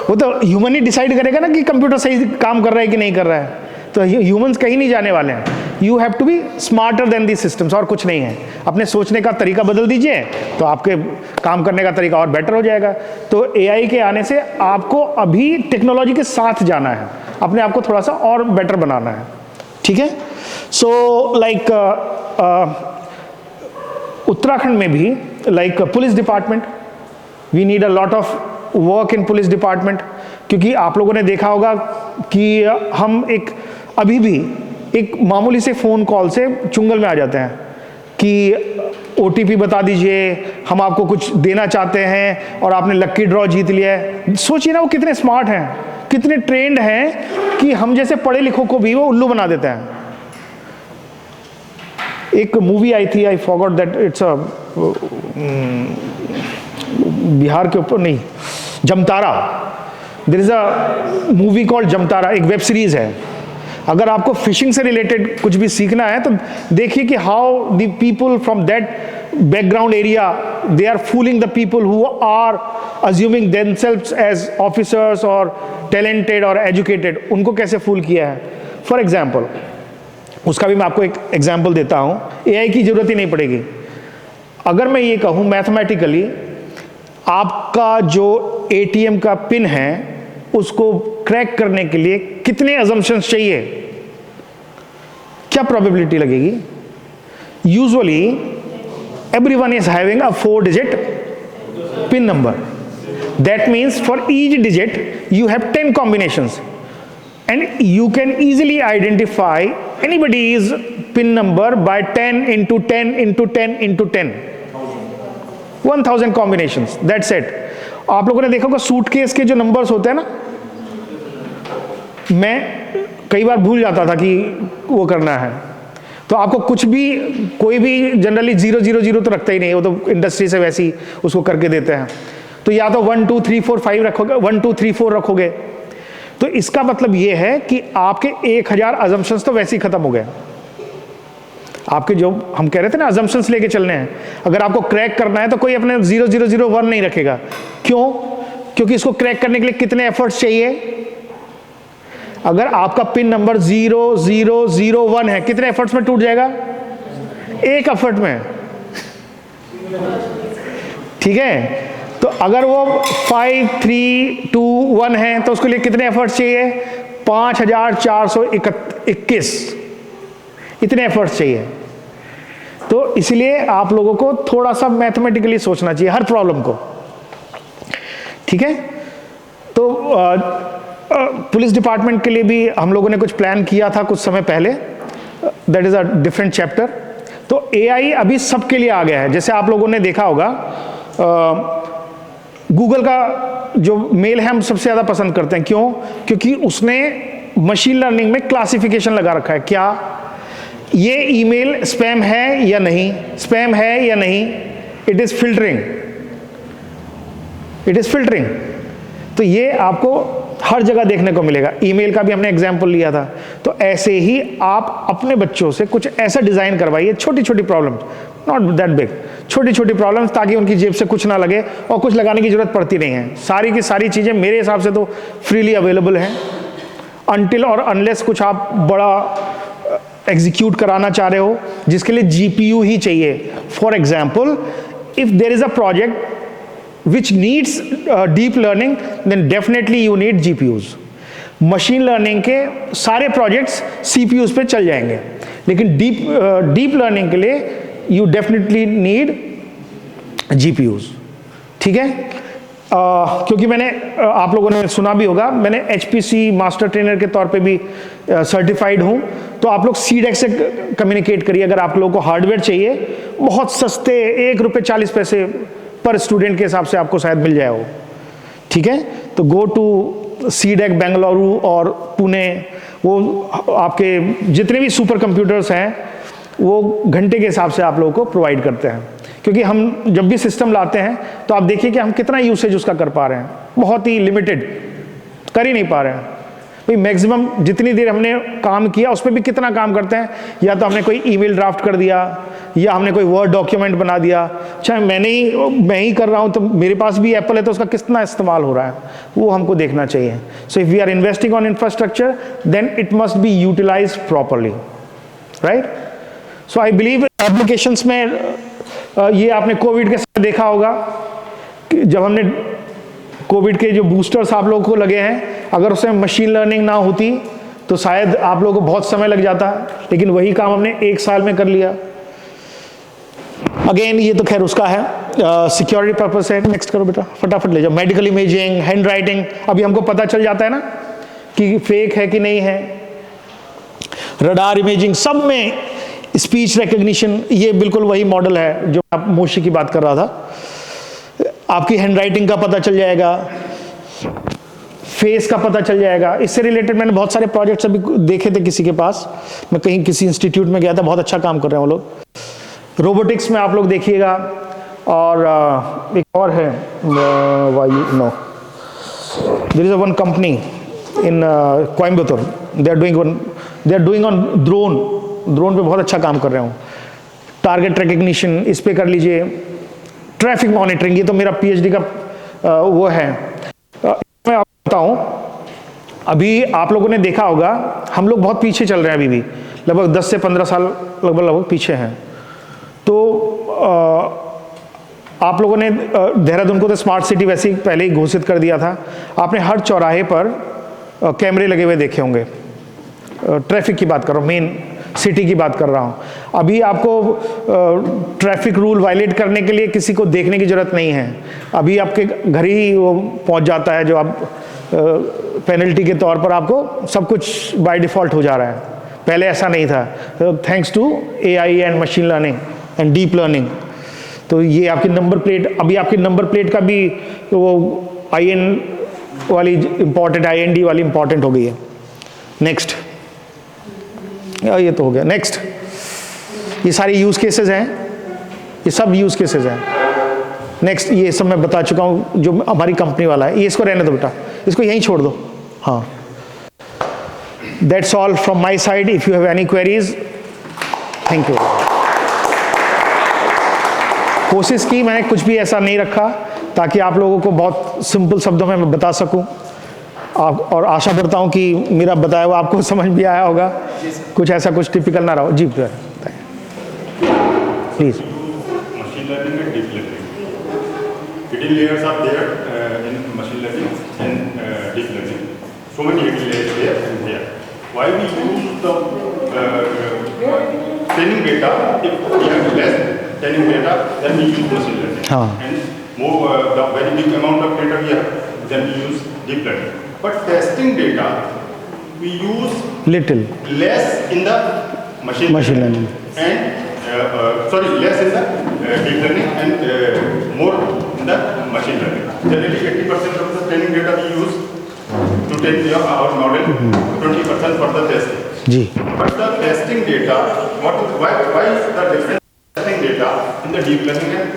वो तो ह्यूमन ही डिसाइड करेगा ना कि कंप्यूटर सही काम कर रहा है कि नहीं कर रहा है। तो ह्यूमंस कहीं नहीं जाने वाले हैं। You have to be smarter than the systems, और कुछ नहीं है। अपने सोचने का तरीका बदल दीजिए तो आपके काम करने का तरीका और बेटर हो जाएगा। तो एआई के आने से आपको अभी टेक्नोलॉजी के साथ जाना है, अपने आप को थोड़ा सा और बेटर बनाना है, ठीक है। सो लाइक उत्तराखंड में भी like police department, we need a lot of work in police department, क्योंकि आप लोगों ने देखा होगा कि हम अभी भी एक मामूली से फ़ोन कॉल से चुंगल में आ जाते हैं कि OTP बता दीजिए, हम आपको कुछ देना चाहते हैं और आपने लक्की ड्रॉ जीत लिया है। सोचिए ना वो कितने स्मार्ट हैं, कितने ट्रेंड हैं कि हम जैसे पढ़े लिखों को भी वो उल्लू बना देते हैं। एक मूवी आई थी, I forgot that, it's a Bihar के ऊपर नहीं, Jamtara. There is a movie called Jamtara, एक वेब सीरीज है। अगर आपको फिशिंग से रिलेटेड कुछ भी सीखना है तो देखिए कि how the people from that background area they are fooling the people who are assuming themselves as officers और टैलेंटेड और एजुकेटेड, उनको कैसे फूल किया है। फॉर एग्जाम्पल, उसका भी मैं आपको एक एग्जाम्पल देता हूँ, एआई की जरूरत ही नहीं पड़ेगी। अगर मैं ये कहूँ मैथमेटिकली आपका जो ATM का पिन है उसको क्रैक करने के लिए कितने अजम्पशंस चाहिए, क्या प्रोबेबिलिटी लगेगी? Usually everyone is having a 4-digit pin number. That means for each digit you have 10 combinations and you can easily identify anybody's PIN number by 10 into 10 into 10 into 10, 1000 combinations, that's it। आप लोगों ने देखा होगा सूटकेस के जो नंबर्स होते हैं ना, मैं कई बार भूल जाता था कि वो करना है, तो आपको कुछ भी कोई भी जनरली 000 तो रखता ही नहीं, वो तो इंडस्ट्री से वैसी उसको करके देते हैं। तो या तो 1 2 3 4 5 रखोगे, 1 2 3 4 रखोगे, तो इसका मतलब ये है कि आपके 1000 अजम्पशंस तो वैसे ही खत्म हो गए। आपके जो हम कह रहे थे ना अजम्पशंस लेके चलने हैं, अगर आपको क्रैक करना है तो कोई अपने 0001 नहीं रखेगा। क्यों? क्योंकि इसको क्रैक करने के लिए कितने एफर्ट्स चाहिए? अगर आपका पिन नंबर 0001 है, कितने एफर्ट्स में टूट जाएगा? एक एफर्ट में, ठीक है। तो अगर वो 5 3 2 1 है तो उसके लिए कितने एफर्ट्स चाहिए? 5421, इतने एफर्ट्स चाहिए। तो इसलिए आप लोगों को थोड़ा सा मैथमेटिकली सोचना चाहिए हर प्रॉब्लम को, ठीक है। तो पुलिस डिपार्टमेंट के लिए भी हम लोगों ने कुछ प्लान किया था कुछ समय पहले, that is a different chapter. तो AI अभी सबके लिए आ गया है। जैसे आप लोगों ने देखा होगा, गूगल का जो मेल है हम सबसे ज़्यादा पसंद करते हैं। क्यों? क्योंकि उसने मशीन लर्निंग में क्लासिफिकेशन लगा रखा है। क्या ये ईमेल स्पैम है या नहीं, स्पैम है या नहीं, it is filtering, it is filtering. तो ये आपको हर जगह देखने को मिलेगा। ईमेल का भी हमने एग्जाम्पल लिया था। तो ऐसे ही आप अपने बच्चों से कुछ ऐसा डिज़ाइन करवाइए, छोटी छोटी प्रॉब्लम्स, नॉट दैट बिग, छोटी छोटी प्रॉब्लम्स, ताकि उनकी जेब से कुछ ना लगे और कुछ लगाने की जरूरत पड़ती नहीं है। सारी की सारी चीज़ें मेरे हिसाब से तो फ्रीली अवेलेबल हैं, अनटिल और अनलेस कुछ आप बड़ा एग्जीक्यूट कराना चाह रहे हो जिसके लिए GPU ही चाहिए। For example, if there is a project which needs deep learning, then definitely you need GPUs. Machine learning के सारे प्रोजेक्ट्स CPUs पे चल जाएंगे, लेकिन डीप लर्निंग के लिए you definitely need GPUs। ठीक है? क्योंकि मैंने आप लोगों ने सुना भी होगा, मैंने HPC मास्टर ट्रेनर के तौर पे भी सर्टिफाइड हूँ। तो आप लोग CDEC से कम्युनिकेट करिए अगर आप लोगों को हार्डवेयर चाहिए। बहुत सस्ते, ₹1.40 पर स्टूडेंट के हिसाब से आपको शायद मिल जाए वो। ठीक है? तो गो टू CDEC बेंगलुरु और पुणे, वो आपके जितने भी सुपर कंप्यूटर्स हैं वो घंटे के हिसाब से आप लोगों को प्रोवाइड करते हैं। क्योंकि हम जब भी सिस्टम लाते हैं तो आप देखिए कि हम कितना यूसेज उसका कर पा रहे हैं, बहुत ही लिमिटेड, कर ही नहीं पा रहे हैं भाई। मैक्सिमम जितनी देर हमने काम किया उस पर भी कितना काम करते हैं, या तो हमने कोई ईमेल ड्राफ्ट कर दिया या हमने कोई वर्ड डॉक्यूमेंट बना दिया। चाहे मैं ही कर रहा हूं तो मेरे पास भी एप्पल है तो उसका कितना इस्तेमाल हो रहा है वो हमको देखना चाहिए। So if we are investing on infrastructure then it must be utilise properly, right? So I believe applications में ये आपने कोविड के समय देखा होगा कि जब हमने कोविड के जो बूस्टर्स आप लोगों को लगे हैं, अगर उसमें मशीन लर्निंग ना होती तो शायद आप लोगों को बहुत समय लग जाता, लेकिन वही काम हमने 1 साल में कर लिया। अगेन ये तो खैर उसका है, सिक्योरिटी पर्पस से। नेक्स्ट करो बेटा, फटाफट ले जाओ। मेडिकल इमेजिंग, हैंड राइटिंग, अभी हमको पता चल जाता है ना कि फेक है कि नहीं है। रडार इमेजिंग, सब में स्पीच रिकग्निशन, ये बिल्कुल वही मॉडल है जो आप मोशी की बात कर रहा था। आपकी हैंड राइटिंग का पता चल जाएगा, फेस का पता चल जाएगा। इससे रिलेटेड मैंने बहुत सारे प्रोजेक्ट्स अभी देखे थे किसी के पास, मैं कहीं किसी इंस्टीट्यूट में गया था, बहुत अच्छा काम कर रहे हैं वो लोग। रोबोटिक्स में आप लोग देखिएगा। और एक और है, there is one company in Coimbatore, they are doing on drone पे बहुत अच्छा काम कर रहे हूँ। टारगेट रिकग्निशन इस पे कर लीजिए। ट्रैफिक मॉनिटरिंग, ये तो मेरा PhD का वो है। मैं आपको बताऊं, अभी आप लोगों ने देखा होगा हम लोग बहुत पीछे चल रहे हैं, अभी भी लगभग 10 से 15 साल लगभग पीछे हैं। तो आप लोगों ने देहरादून को तो स्मार्ट सिटी वैसे ही पहले ही घोषित कर दिया था। आपने हर चौराहे पर कैमरे लगे हुए देखे होंगे। ट्रैफिक की बात कर रहा हूँ, मेन सिटी की बात कर रहा हूँ। अभी आपको ट्रैफिक रूल वायलेट करने के लिए किसी को देखने की जरूरत नहीं है, अभी आपके घर ही वो पहुँच जाता है, जो आप पेनल्टी के तौर पर आपको सब कुछ बाय डिफ़ॉल्ट हो जा रहा है। पहले ऐसा नहीं था, thanks to AI and machine learning and deep learning. तो ये आपकी नंबर प्लेट, अभी आपकी नंबर प्लेट का भी वो IN वाली इम्पॉर्टेंट, IND वाली इम्पॉर्टेंट हो गई है। नेक्स्ट, ये तो हो गया। नेक्स्ट, ये सारे यूज केसेस हैं, ये सब यूज केसेस हैं। नेक्स्ट, ये सब मैं बता चुका हूँ जो हमारी कंपनी वाला है। ये इसको रहने दो बेटा, इसको यहीं छोड़ दो। हाँ, that's all from my side. If you have any queries, thank you. कोशिश की मैंने कुछ भी ऐसा नहीं रखा ताकि आप लोगों को बहुत सिंपल शब्दों में मैं बता सकूं। और आशा करता हूं कि मेरा बताया हुआ आपको समझ भी आया होगा, कुछ ऐसा कुछ टिपिकल ना रहो। जी please. Machine learning and deep learning. Hidden layers are there in machine learning and deep learning. So many hidden layers there and here. Why we use the training data? If we have less training data, then we use machine learning. And more the very big amount of data we have, then we use deep learning. but testing data we use little less in the machine learning. and less in the deep learning and more in the machine learning. Generally 80% of the training data we use to train our model, 20% for the testing. जी But the testing data, why is the difference testing data in the deep learning and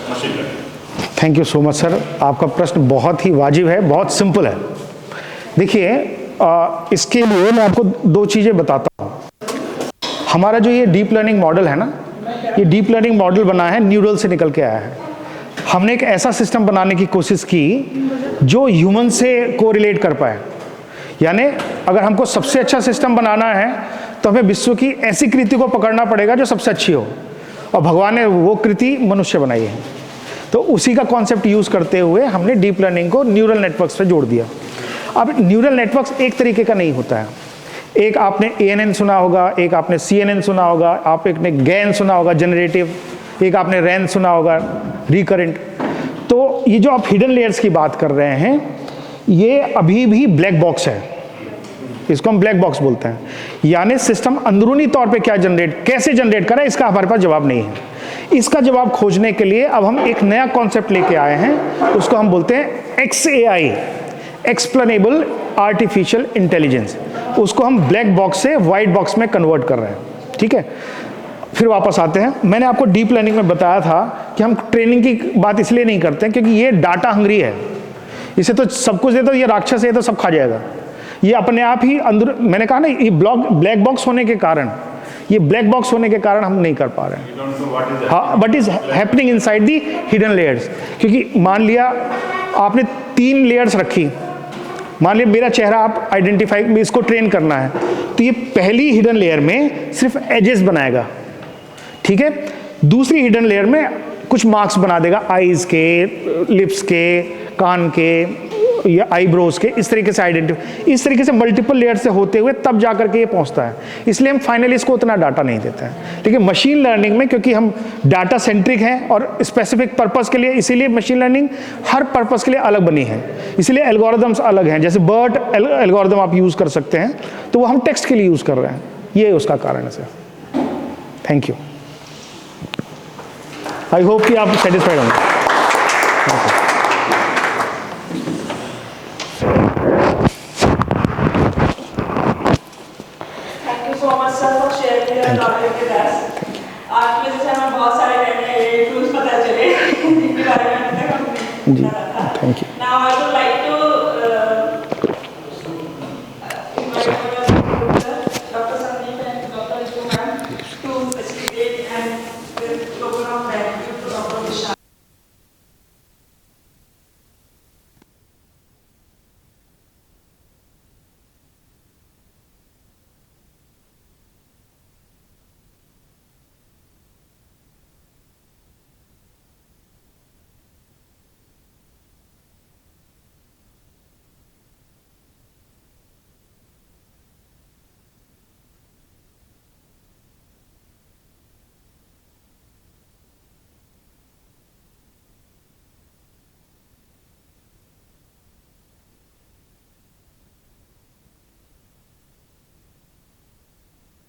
machine learning? Thank you so much sir, आपका प्रश्न बहुत ही वाजिब है, बहुत सिंपल है। देखिए इसके लिए मैं आपको दो चीज़ें बताता हूँ। हमारा जो ये डीप लर्निंग मॉडल है ना, ये डीप लर्निंग मॉडल बना है न्यूरल से निकल के आया है। हमने एक ऐसा सिस्टम बनाने की कोशिश की जो ह्यूमन से कोरिलेट कर पाए। यानी अगर हमको सबसे अच्छा सिस्टम बनाना है तो हमें विश्व की ऐसी कृति को पकड़ना पड़ेगा जो सबसे अच्छी हो, और भगवान ने वो कृति मनुष्य बनाई है। तो उसी का कॉन्सेप्ट यूज़ करते हुए हमने डीप लर्निंग को न्यूरल नेटवर्क्स पे जोड़ दिया। अब न्यूरल नेटवर्क्स एक तरीके का नहीं होता है। एक आपने ANN सुना होगा, एक आपने CNN सुना होगा, आप एक ने GAN सुना होगा जनरेटिव, एक आपने RAN सुना होगा रिकरेंट। तो ये जो आप हिडन लेयर्स की बात कर रहे हैं, ये अभी भी ब्लैक बॉक्स है, इसको हम ब्लैक बॉक्स बोलते हैं। यानी सिस्टम अंदरूनी तौर पे क्या कैसे जनरेट करे, इसका हमारे पास जवाब नहीं है। इसका जवाब खोजने के लिए अब हम एक नया कॉन्सेप्ट लेके आए हैं, उसको हम बोलते हैं XAI, एक्सप्लेनेबल आर्टिफिशियल इंटेलिजेंस। उसको हम ब्लैक बॉक्स से व्हाइट बॉक्स में कन्वर्ट कर रहे हैं, ठीक है। फिर वापस आते हैं, मैंने आपको डीप लर्निंग में बताया था कि हम ट्रेनिंग की बात इसलिए नहीं करते हैं क्योंकि ये डाटा हंग्री है। इसे तो सब कुछ दे दो, ये राक्षस है तो सब खा जाएगा। ये अपने आप ही अंदर, मैंने कहा ना, ये ब्लैक बॉक्स होने के कारण, ये ब्लैक बॉक्स होने के कारण हम नहीं कर पा रहे हैं। हाँ, but is happening inside the hidden layers. क्योंकि मान लिया आपने 3 लेयर्स रखी, मान लिया मेरा चेहरा आप आइडेंटिफाई, इसको ट्रेन करना है, तो ये पहली हिडन लेयर में सिर्फ एजेस बनाएगा, ठीक है। दूसरी हिडन लेयर में कुछ मार्क्स बना देगा, आईज के, लिप्स के, कान के या आईब्रोज के, इस तरीके से इस तरीके से मल्टीपल लेयर से होते हुए तब जाकर के ये पहुंचता है। इसलिए हम फाइनली इसको उतना डाटा नहीं देते हैं। लेकिन मशीन लर्निंग में क्योंकि हम डाटा सेंट्रिक हैं और स्पेसिफिक पर्पस के लिए, इसीलिए मशीन लर्निंग हर पर्पस के लिए अलग बनी है। इसलिए एल्गोरिदम्स अलग हैं। जैसे बर्ट एल्गोरिदम आप यूज कर सकते हैं, तो वो हम टेक्स्ट के लिए यूज कर रहे हैं, ये उसका कारण है sir. Thank you, I hope कि आप सेटिस्फाइड होंगे। आपकी वजह से हमें बहुत सारे टूल्स पता चले जिनके बारे में अभी तक हमने नहीं पता था। Thank you. Now I would like to